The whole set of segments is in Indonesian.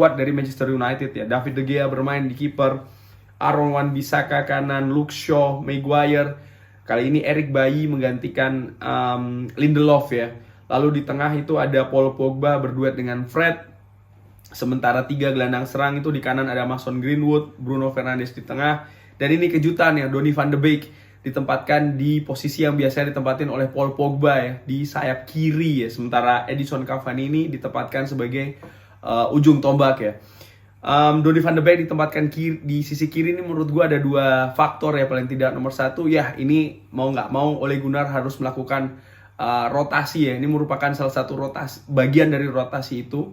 kuat dari Manchester United ya. David De Gea bermain di kiper, Aaron Wan-Bissaka kanan, Luke Shaw, Maguire. Kali ini Eric Bailly menggantikan Lindelof ya. Lalu di tengah itu ada Paul Pogba berduet dengan Fred. Sementara 3 gelandang serang itu di kanan ada Mason Greenwood, Bruno Fernandes di tengah. Dan ini kejutan ya, Donny van de Beek ditempatkan di posisi yang biasanya ditempatin oleh Paul Pogba ya, di sayap kiri ya. Sementara Edinson Cavani ini ditempatkan sebagai ujung tombak ya. Donny van de Beek ditempatkan di sisi kiri ini menurut gue ada 2 faktor ya paling tidak. Nomor 1 ya, ini mau nggak mau Ole Gunnar harus melakukan rotasi ya. Ini merupakan salah satu rotasi, bagian dari rotasi itu.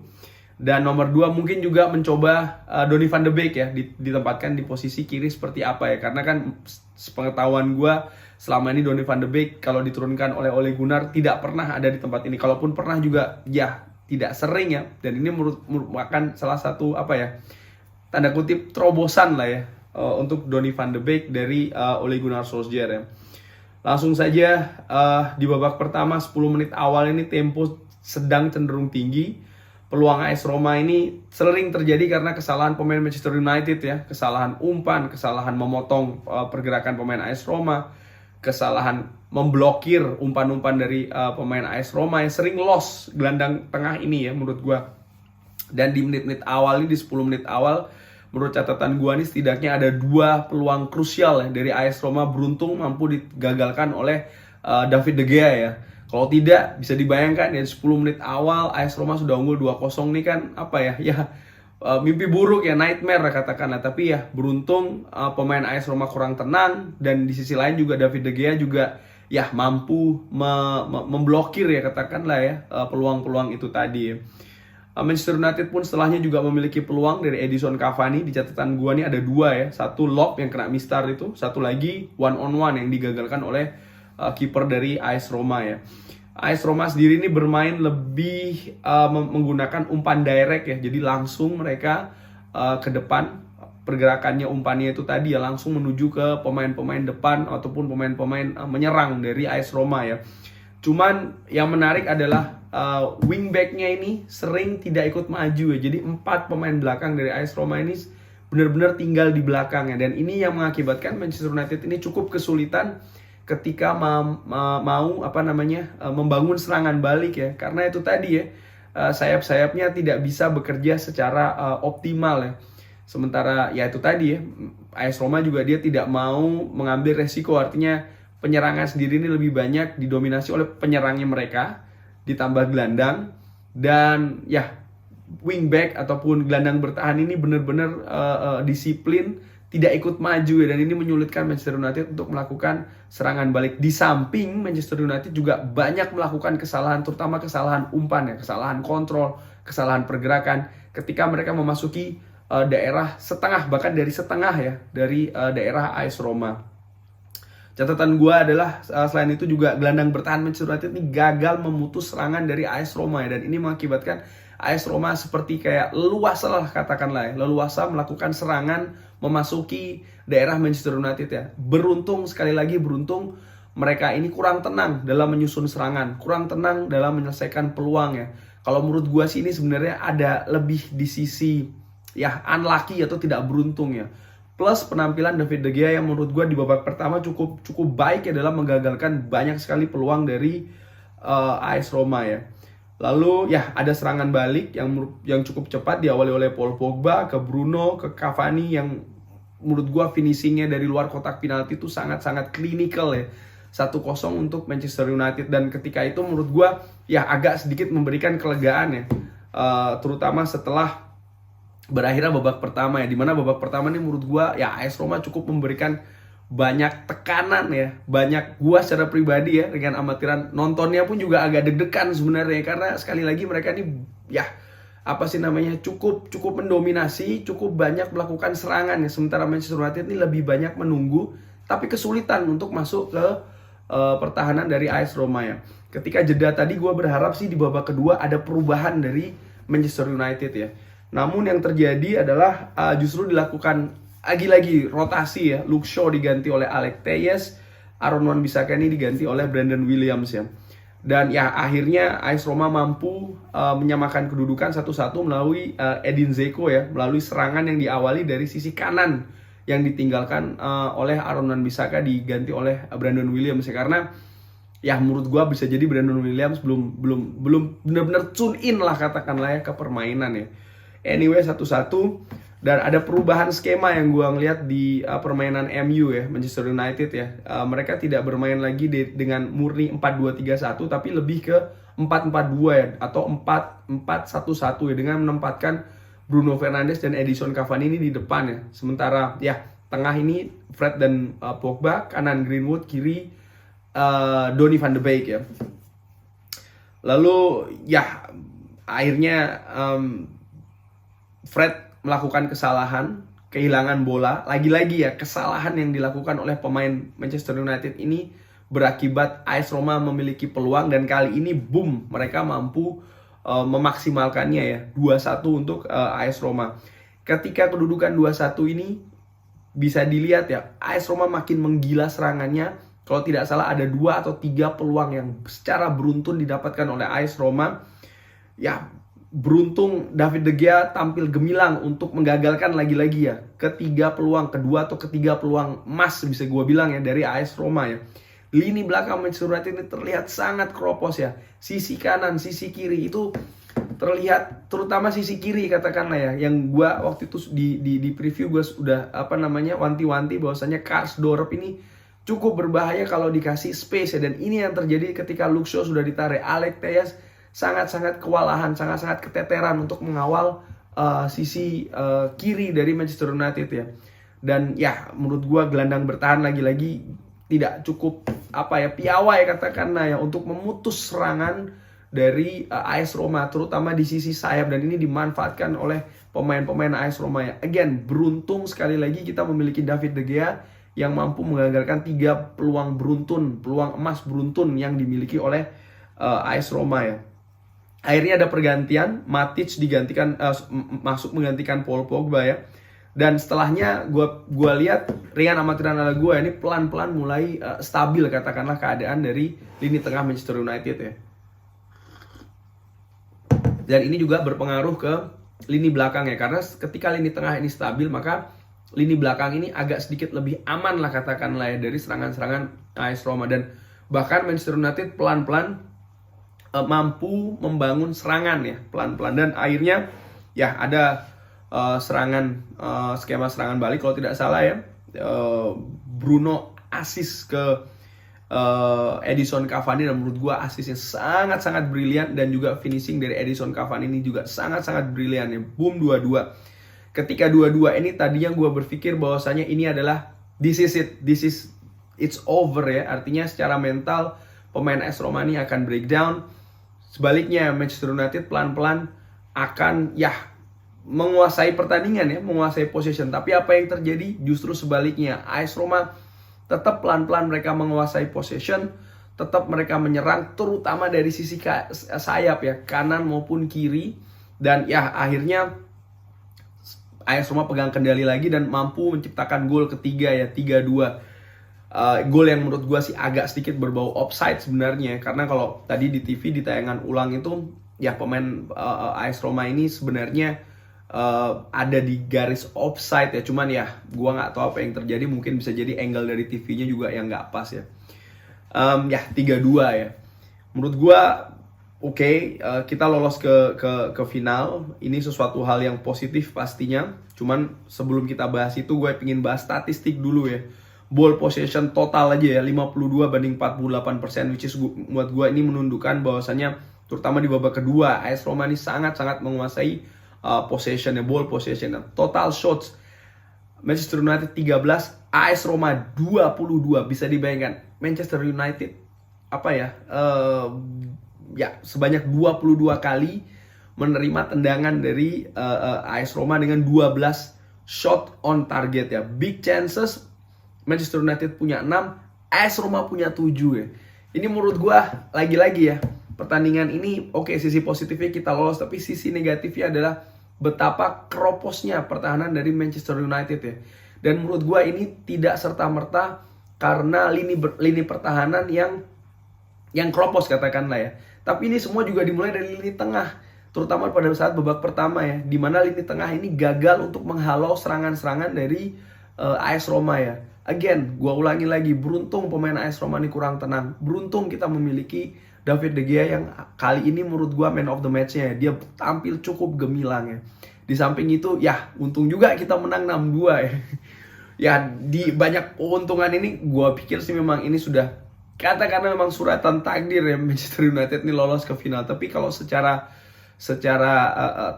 Dan nomor 2 mungkin juga mencoba Donny van de Beek ya ditempatkan di posisi kiri seperti apa ya. Karena kan sepengetahuan gue selama ini Donny van de Beek kalau diturunkan oleh Ole Gunnar tidak pernah ada di tempat ini. Kalaupun pernah juga ya tidak sering ya. Dan ini merupakan salah satu apa ya, tanda kutip terobosan lah ya untuk Donny van de Beek dari Ole Gunnar Solskjaer ya. Langsung saja di babak pertama 10 menit awal ini tempo sedang cenderung tinggi. Peluang AS Roma ini sering terjadi karena kesalahan pemain Manchester United ya. Kesalahan umpan, kesalahan memotong pergerakan pemain AS Roma, kesalahan memblokir umpan-umpan dari pemain AS Roma yang sering loss gelandang tengah ini ya menurut gua. Dan di menit-menit awal ini, di 10 menit awal, menurut catatan gua nih setidaknya ada 2 peluang krusial ya dari AS Roma beruntung mampu digagalkan oleh David De Gea ya. Kalau tidak, bisa dibayangkan ya 10 menit awal AS Roma sudah unggul 2-0 nih kan apa ya, mimpi buruk ya, nightmare katakanlah. Tapi ya beruntung pemain AS Roma kurang tenang, dan di sisi lain juga David De Gea juga ya mampu memblokir ya katakanlah ya peluang-peluang itu tadi ya. Manchester United pun setelahnya juga memiliki peluang dari Edinson Cavani. Di catatan gua nih ada 2 ya, satu lob yang kena mistar itu, satu lagi one on one yang digagalkan oleh kiper dari AS Roma ya. AS Roma sendiri ini bermain lebih menggunakan umpan direct ya. Jadi langsung mereka ke depan, pergerakannya umpannya itu tadi ya langsung menuju ke pemain-pemain depan ataupun pemain-pemain menyerang dari AS Roma ya. Cuman yang menarik adalah wingbacknya ini sering tidak ikut maju ya. Jadi 4 pemain belakang dari AS Roma ini benar-benar tinggal di belakang ya. Dan ini yang mengakibatkan Manchester United ini cukup kesulitan ketika mau membangun serangan balik ya. Karena itu tadi ya, sayap-sayapnya tidak bisa bekerja secara optimal ya. Sementara ya itu tadi ya, AS Roma juga dia tidak mau mengambil resiko, artinya penyerangan sendiri ini lebih banyak didominasi oleh penyerangnya mereka ditambah gelandang. Dan ya wingback ataupun gelandang bertahan ini benar-benar disiplin, tidak ikut maju ya. Dan ini menyulitkan Manchester United untuk melakukan serangan balik. Di samping Manchester United juga banyak melakukan kesalahan, terutama kesalahan umpan ya, kesalahan kontrol, kesalahan pergerakan ketika mereka memasuki daerah setengah, bahkan dari setengah ya, dari daerah AS Roma. Catatan gue adalah selain itu juga gelandang bertahan Manchester United ini gagal memutus serangan dari AS Roma ya. Dan ini mengakibatkan AS Roma seperti kayak leluasa lah katakanlah ya, leluasa melakukan serangan memasuki daerah Manchester United ya. Beruntung, sekali lagi beruntung, mereka ini kurang tenang dalam menyusun serangan, kurang tenang dalam menyelesaikan peluang ya. Kalau menurut gue sih ini sebenarnya ada lebih di sisi ya unlucky atau tidak beruntung ya. Plus penampilan David De Gea yang menurut gue di babak pertama cukup baik ya dalam menggagalkan banyak sekali peluang dari AS Roma ya. Lalu ya ada serangan balik yang cukup cepat diawali oleh Paul Pogba ke Bruno, ke Cavani, yang menurut gua finishingnya dari luar kotak penalti itu sangat-sangat klinikal ya. 1-0 untuk Manchester United. Dan ketika itu menurut gua ya agak sedikit memberikan kelegaan ya, terutama setelah berakhirnya babak pertama ya, dimana babak pertama ini menurut gua ya AS Roma cukup memberikan banyak tekanan ya, banyak gua secara pribadi ya dengan amatiran nontonnya pun juga agak deg-degan sebenarnya, karena sekali lagi mereka ini ya cukup mendominasi, cukup banyak melakukan serangan ya. Sementara Manchester United ini lebih banyak menunggu tapi kesulitan untuk masuk ke pertahanan dari AS Roma ya. Ketika jeda tadi gua berharap sih di babak kedua ada perubahan dari Manchester United ya. Namun yang terjadi adalah justru dilakukan lagi-lagi rotasi ya. Luke Shaw diganti oleh Alex Telles, Aaron Wan-Bissaka ini diganti oleh Brandon Williams ya. Dan ya akhirnya AS Roma mampu menyamakan kedudukan 1-1 melalui Edin Dzeko ya, melalui serangan yang diawali dari sisi kanan yang ditinggalkan oleh Aaron Wan-Bissaka, diganti oleh Brandon Williams ya. Karena ya menurut gua bisa jadi Brandon Williams belum benar-benar tune in lah katakanlah ya ke permainan ya. Anyway 1-1. Dan ada perubahan skema yang gua ngeliat di permainan MU ya, Manchester United ya. Mereka tidak bermain lagi dengan murni 4-2-3-1 tapi lebih ke 4-4-2 ya, atau 4-4-1-1 ya, dengan menempatkan Bruno Fernandes dan Edison Cavani ini di depan ya. Sementara ya tengah ini Fred dan Pogba, kanan Greenwood, kiri Donny van de Beek ya. Lalu ya akhirnya Fred melakukan kesalahan, kehilangan bola. Lagi-lagi ya, kesalahan yang dilakukan oleh pemain Manchester United ini berakibat AS Roma memiliki peluang, dan kali ini boom, mereka mampu memaksimalkannya ya, 2-1 untuk AS Roma. Ketika kedudukan 2-1 ini bisa dilihat ya, AS Roma makin menggila serangannya. Kalau tidak salah ada 2 atau 3 peluang yang secara beruntun didapatkan oleh AS Roma. Ya, beruntung David De Gea tampil gemilang untuk menggagalkan lagi-lagi ya kedua atau ketiga peluang emas bisa gue bilang ya dari AS Roma ya. Lini belakang Manchester United ini terlihat sangat keropos ya. Sisi kanan, sisi kiri itu terlihat, terutama sisi kiri katakanlah ya, yang gue waktu itu di preview gue sudah wanti-wanti bahwasanya Karsdorp ini cukup berbahaya kalau dikasih space ya. Dan ini yang terjadi ketika Luke Shaw sudah ditarik. Alex Telles sangat-sangat kewalahan, sangat-sangat keteteran untuk mengawal sisi kiri dari Manchester United ya. Dan ya menurut gua gelandang bertahan lagi-lagi tidak cukup piawai katakanlah ya untuk memutus serangan dari AS Roma, terutama di sisi sayap, dan ini dimanfaatkan oleh pemain-pemain AS Roma ya. Again, beruntung sekali lagi kita memiliki David De Gea yang mampu menggagalkan 3 peluang emas beruntun yang dimiliki oleh AS Roma ya. Akhirnya ada pergantian, Matic digantikan masuk menggantikan Paul Pogba ya. Dan setelahnya gua lihat Ryan Amatrianala gue ini pelan-pelan mulai stabil katakanlah keadaan dari lini tengah Manchester United ya. Dan ini juga berpengaruh ke lini belakang ya, karena ketika lini tengah ini stabil maka lini belakang ini agak sedikit lebih aman lah katakanlah ya dari serangan-serangan AS Roma. Dan bahkan Manchester United pelan-pelan mampu membangun serangan ya pelan-pelan, dan akhirnya ya ada skema serangan balik kalau tidak salah ya. Bruno assist ke Edison Cavani, dan menurut gua asisnya sangat-sangat brilian, dan juga finishing dari Edison Cavani ini juga sangat-sangat brilian ya. Boom, 2-2. Ketika 2-2 ini tadinya gua berpikir bahwasanya ini adalah it's over ya. Artinya secara mental pemain AS Roma ini akan breakdown. Sebaliknya Manchester United pelan-pelan akan ya menguasai pertandingan ya, menguasai possession. Tapi apa yang terjadi? Justru sebaliknya. AS Roma tetap pelan-pelan mereka menguasai possession, tetap mereka menyerang terutama dari sisi sayap ya, kanan maupun kiri. Dan ya akhirnya AS Roma pegang kendali lagi dan mampu menciptakan gol ketiga ya, 3-2. Gol yang menurut gue sih agak sedikit berbau offside sebenarnya, karena kalau tadi di TV di tayangan ulang itu ya pemain AS Roma ini sebenarnya ada di garis offside ya, cuman ya gue nggak tahu apa yang terjadi, mungkin bisa jadi angle dari TV-nya juga yang nggak pas ya. Ya 3-2 ya, menurut gue oke, kita lolos ke final. Ini sesuatu hal yang positif pastinya, cuman sebelum kita bahas itu gue pengen bahas statistik dulu ya. Ball possession total aja ya 52 banding 48%, which is buat gue ini menunjukkan bahwasannya terutama di babak kedua AS Roma ini sangat-sangat menguasai possession ya, ball possession. Total shots Manchester United 13, AS Roma 22. Bisa dibayangkan Manchester United sebanyak 22 kali menerima tendangan dari AS Roma dengan 12 shot on target ya. Big chances Manchester United punya 6, AS Roma punya 7 ya. Ini menurut gua lagi-lagi ya, pertandingan ini oke, sisi positifnya kita lolos, tapi sisi negatifnya adalah betapa keroposnya pertahanan dari Manchester United ya. Dan menurut gua ini tidak serta-merta karena lini pertahanan yang yang kropos katakanlah ya. Tapi ini semua juga dimulai dari lini tengah, terutama pada saat babak pertama ya, di mana lini tengah ini gagal untuk menghalau serangan-serangan dari AS Roma ya. Again, gua ulangi lagi, beruntung pemain AS Roma ini kurang tenang. Beruntung kita memiliki David De Gea yang kali ini menurut gua man of the match-nya ya. Dia tampil cukup gemilang ya. Di samping itu ya untung juga kita menang 6-2 ya. Ya di banyak keuntungan ini gua pikir sih memang ini sudah katakanlah memang suratan takdir ya Manchester United ini lolos ke final. Tapi kalau secara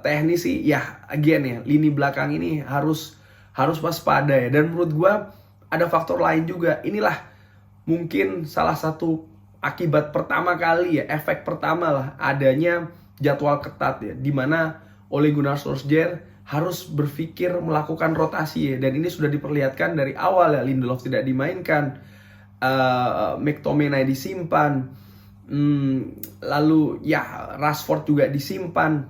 teknis sih ya again ya, lini belakang ini harus waspada ya. Dan menurut gua ada faktor lain juga. Inilah mungkin salah satu akibat pertama kali ya, efek pertama lah adanya jadwal ketat ya, dimana Ole Gunnar Solskjaer harus berpikir melakukan rotasi ya. Dan ini sudah diperlihatkan dari awal ya, Lindelof tidak dimainkan, McTominay disimpan, lalu ya Rashford juga disimpan,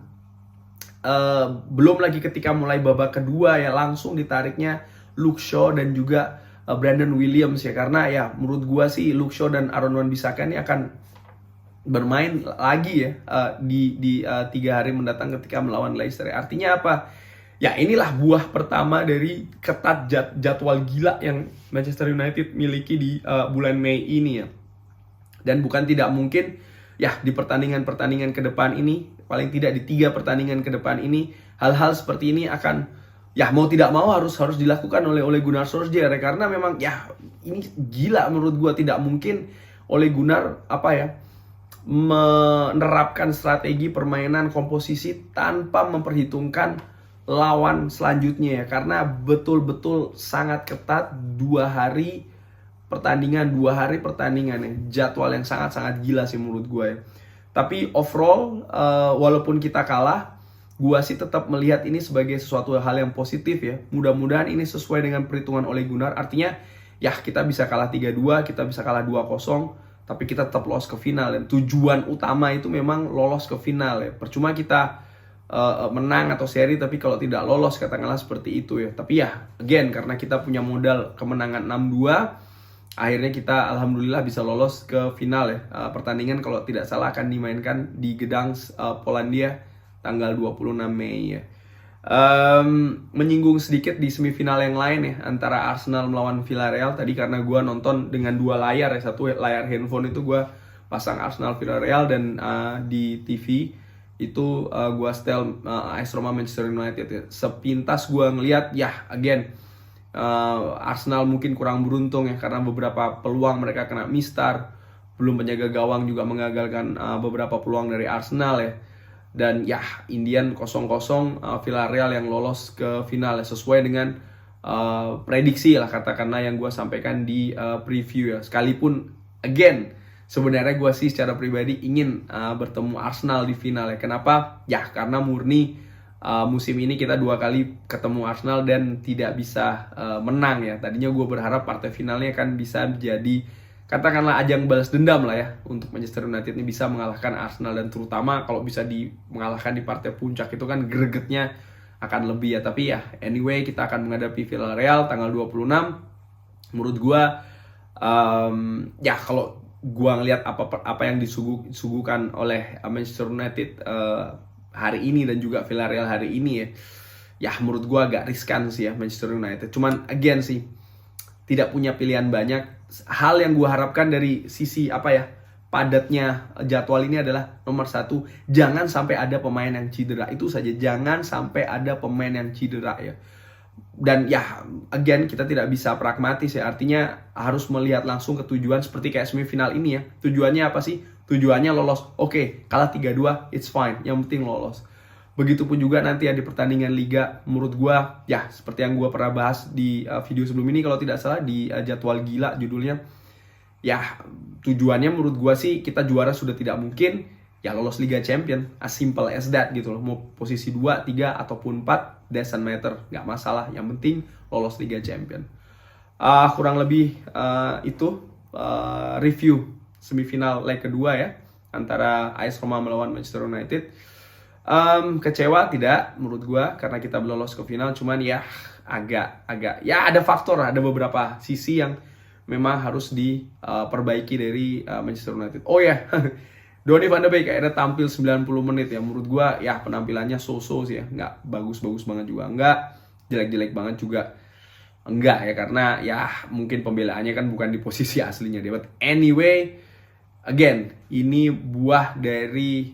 belum lagi ketika mulai babak kedua ya langsung ditariknya Luke Shaw dan juga Brandon Williams ya, karena ya menurut gua sih Luke Shaw dan Aaron Wan-Bissaka ini akan bermain lagi ya di 3 hari mendatang ketika melawan Leicester. Artinya apa? Ya inilah buah pertama dari ketat jadwal gila yang Manchester United miliki di bulan Mei ini ya. Dan bukan tidak mungkin ya di pertandingan-pertandingan ke depan ini, paling tidak di 3 pertandingan ke depan ini, hal-hal seperti ini akan ya mau tidak mau harus dilakukan oleh Ole Gunnar Solskjaer ya, karena memang ya ini gila menurut gua. Tidak mungkin Ole Gunnar menerapkan strategi permainan komposisi tanpa memperhitungkan lawan selanjutnya ya, karena betul-betul sangat ketat 2 hari pertandingan ya, jadwal yang sangat-sangat gila sih menurut gua ya. Tapi overall walaupun kita kalah, gua sih tetap melihat ini sebagai sesuatu hal yang positif ya. Mudah-mudahan ini sesuai dengan perhitungan Ole Gunnar. Artinya ya kita bisa kalah 3-2, kita bisa kalah 2-0, tapi kita tetap lolos ke final. Dan tujuan utama itu memang lolos ke final ya. Percuma kita menang atau seri tapi kalau tidak lolos, katakanlah seperti itu ya. Tapi ya again, karena kita punya modal kemenangan 6-2, akhirnya kita alhamdulillah bisa lolos ke final ya. Pertandingan kalau tidak salah akan dimainkan di Gdansk, Polandia tanggal 26 Mei ya. Menyinggung sedikit di semifinal yang lain ya, antara Arsenal melawan Villarreal. Tadi karena gue nonton dengan 2 layar ya, satu layar handphone itu gue pasang Arsenal Villarreal, dan di TV itu gue setel AS Roma Manchester United ya. Sepintas gue ngeliat ya again, Arsenal mungkin kurang beruntung ya, karena beberapa peluang mereka kena mistar. Belum penjaga gawang juga mengagalkan beberapa peluang dari Arsenal ya. Dan ya Indian 0-0, Villarreal yang lolos ke final ya, sesuai dengan prediksi lah katakanlah yang gue sampaikan di preview ya. Sekalipun again sebenarnya gue sih secara pribadi ingin bertemu Arsenal di final ya. Kenapa? Ya karena murni musim ini kita 2 kali ketemu Arsenal dan tidak bisa menang ya. Tadinya gue berharap partai finalnya kan bisa jadi katakanlah ajang balas dendam lah ya, untuk Manchester United ini bisa mengalahkan Arsenal, dan terutama kalau bisa mengalahkan di partai puncak itu kan gregetnya akan lebih ya. Tapi ya anyway, kita akan menghadapi Villarreal tanggal 26. Menurut gua ya kalau gua ngelihat apa yang disuguhkan oleh Manchester United hari ini dan juga Villarreal hari ini ya menurut gua agak riskan sih ya Manchester United. Cuman again sih tidak punya pilihan banyak. Hal yang gue harapkan dari sisi padatnya jadwal ini adalah nomor 1, jangan sampai ada pemain yang cedera. Itu saja, jangan sampai ada pemain yang cedera ya. Dan ya again kita tidak bisa pragmatis ya, artinya harus melihat langsung ke tujuan. Seperti kayak semifinal ini ya, tujuannya apa sih? Tujuannya lolos. Oke, kalah 3-2 it's fine, yang penting lolos. Begitupun juga nanti ya di pertandingan Liga, menurut gue ya seperti yang gue pernah bahas di video sebelum ini kalau tidak salah, di jadwal gila judulnya. Ya tujuannya menurut gue sih kita juara sudah tidak mungkin, ya lolos Liga Champion, as simple as that gitu loh. Mau posisi 2, 3 ataupun 4 doesn't matter, gak masalah, yang penting lolos Liga Champion. Kurang lebih itu review semifinal leg kedua ya, antara AS Roma melawan Manchester United. Kecewa tidak menurut gue karena kita belum lolos ke final, cuman ya agak ya ada faktor, ada beberapa sisi yang memang harus diperbaiki dari Manchester United. Oh ya, Donny van de Beek akhirnya tampil 90 menit ya. Menurut gua ya penampilannya so-so sih ya, nggak bagus-bagus banget juga, nggak jelek-jelek banget juga. Enggak ya, karena ya mungkin pembelaannya kan bukan di posisi aslinya dia. But anyway, again, ini buah dari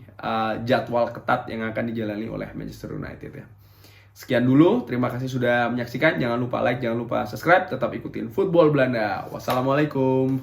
jadwal ketat yang akan dijalani oleh Manchester United ya. Sekian dulu, terima kasih sudah menyaksikan. Jangan lupa like, jangan lupa subscribe. Tetap ikutin Football Belanda. Wassalamualaikum.